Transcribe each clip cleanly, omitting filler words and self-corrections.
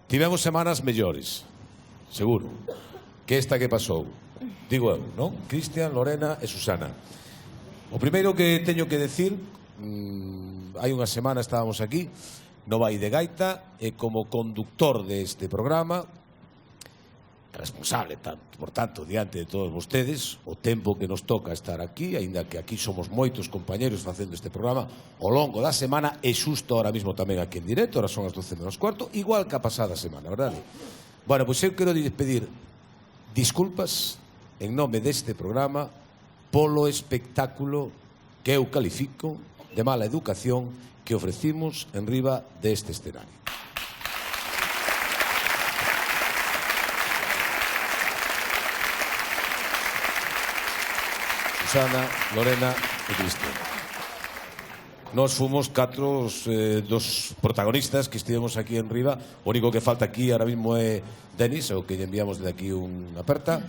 tivemos semanas mellores, seguro, que esta que pasou. Digo eu, non? Cristian, Lorena e Susana. O primeiro que teño que decir, hai unha semana estábamos aquí, no Vai de Gaita, e como conductor deste programa, responsable, por tanto, diante de todos vostedes, o tempo que nos toca estar aquí, aínda que aquí somos moitos compañeros facendo este programa ao longo da semana, e xusto ahora mismo tamén aquí en directo, ahora son as 12:15, igual que a pasada semana, verdade? Bueno, pois eu quero pedir disculpas en nome deste programa polo espectáculo que eu califico de mala educación que ofrecimos en riba deste escenario. Susana, Lorena e Cristian. Nos fomos catro dos protagonistas que estivemos aquí en riba. O único que falta aquí ahora mismo é Denis, o que lle enviamos de aquí unha aperta.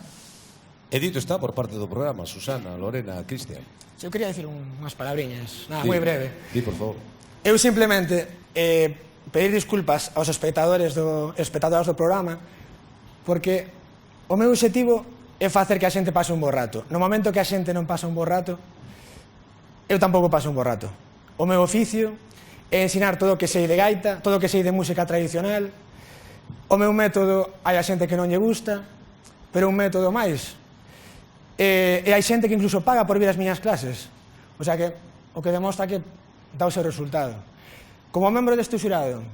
E dito está por parte do programa, Susana, Lorena, Cristian. Eu quería dicir unhas palabriñas, nada, moi breve. Di, por favor. Eu simplemente pedir disculpas aos espectadores do programa, porque o meu objetivo é facer que a xente pase un bo rato. No momento que a xente non pasa un bo rato, eu tampouco paso un bo rato. O meu oficio é ensinar todo o que sei de gaita, todo o que sei de música tradicional. O meu método hai a xente que non lle gusta, pero un método máis. E hai xente que incluso paga por vir as miñas clases. O sea que o que demostra que dá o seu resultado. Como membro deste xurado,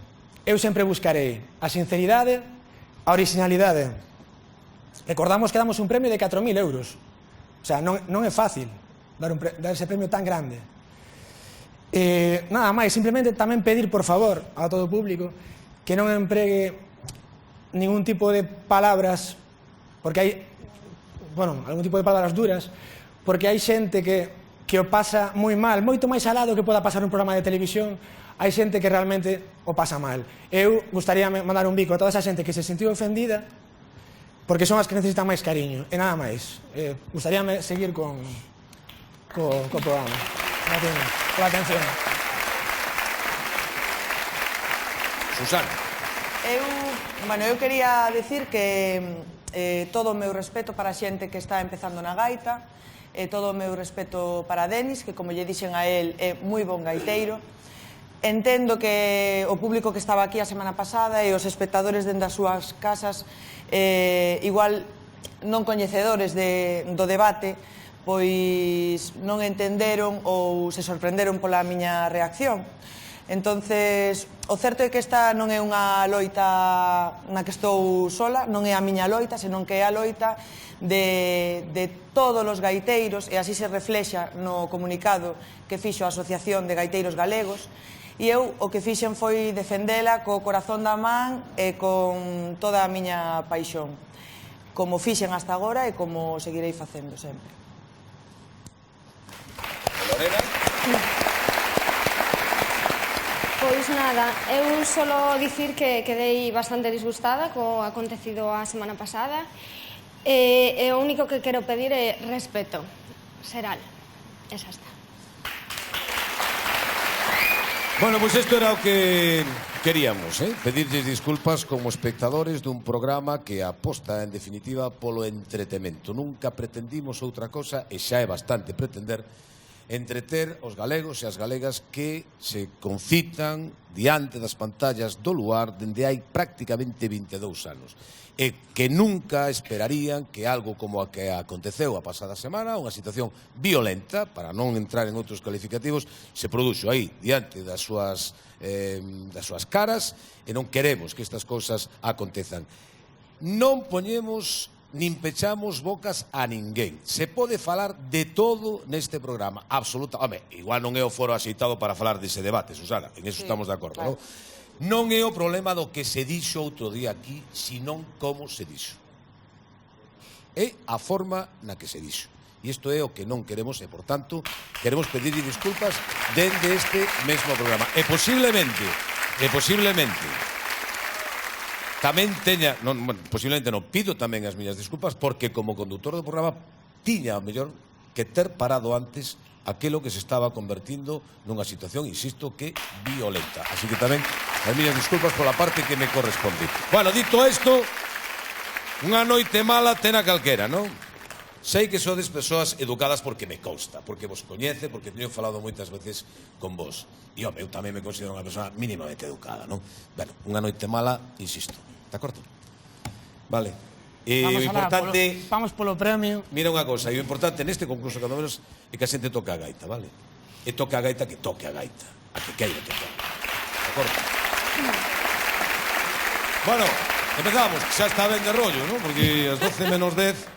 eu sempre buscarei a sinceridade, a originalidade. Recordamos que damos un premio de 4.000 euros. O sea, non é fácil dar ese premio tan grande. Nada máis, simplemente tamén pedir, por favor, a todo o público que non empregue ningún tipo de palabras, porque hai, bueno, algún tipo de palabras duras, porque hai xente que o pasa moi mal, moito máis alado que poda pasar un programa de televisión, hai xente que realmente o pasa mal. Eu gustaría mandar un bico a toda esa xente que se sentiu ofendida, porque son as que necesitan máis cariño, e nada máis. Gustaríame seguir co programa. Gracias pola atención. Susana. Eu quería dicir que todo o meu respeto para a xente que está empezando na gaita, todo o meu respeto para Denis, que como lle dixen a él, é moi bon gaiteiro. Entendo que o público que estaba aquí a semana pasada e os espectadores dende as súas casas igual non coñecedores do debate, pois non entenderon ou se sorprenderon pola miña reacción. Entonces, o certo é que esta non é unha loita na que estou sola, non é a miña loita, senón que é a loita de todos os gaiteiros, e así se reflexa no comunicado que fixo a Asociación de Gaiteiros Galegos, e eu o que fixen foi defendela co corazón da man e con toda a miña paixón, como fixen hasta agora e como seguirei facendo sempre. Lorena? Pois nada, eu solo dicir que quedei bastante disgustada co acontecido a semana pasada, e o único que quero pedir é respeto, seral, esa está. Bueno, pois isto era o que queríamos, pedirlles disculpas como espectadores dun programa que aposta, en definitiva, polo entretemento. Nunca pretendimos outra cosa, e xa é bastante pretender, entreter os galegos e as galegas que se concitan diante das pantallas do Luar dende hai prácticamente 22 anos e que nunca esperarían que algo como a que aconteceu a pasada semana, unha situación violenta, para non entrar en outros calificativos, se produxo aí diante das súas caras, e non queremos que estas cousas acontezan. Non poñemos nin pechamos bocas a ninguén. Se pode falar de todo neste programa, absoluta. Home, igual non é o foro axeitado para falar dese debate, Susana, en eso estamos de acordo, non? Non é o problema do que se dixo outro día aquí, senón como se dixo. É a forma na que se dixo. E isto é o que non queremos e, por tanto, queremos pedirlle disculpas dende este mesmo programa. E posiblemente, tamén teña, posiblemente non, pido tamén as miñas disculpas porque como conductor do programa tiña, ao mellor, que ter parado antes aquilo que se estaba convertindo nunha situación, insisto, que violenta. Así que tamén As miñas disculpas pola parte que me corresponde. Bueno, dito isto, unha noite mala tena calquera, non? Sei que sodes persoas educadas porque me consta, porque vos coñece, porque teño falado moitas veces con vos. E, home, eu tamén me considero unha persoa mínimamente educada, non? Bueno, unha noite mala, insisto. De acordo? Vale. E o importante... Vamos polo premio. Mira unha cosa, e o importante neste concurso, cando menos, é que a xente toque a gaita, vale? E toque a gaita que toque a gaita. A que queira tocar. De acordo? Bueno, empezamos. Xa está ben de rollo, non? Porque as 12 menos 10...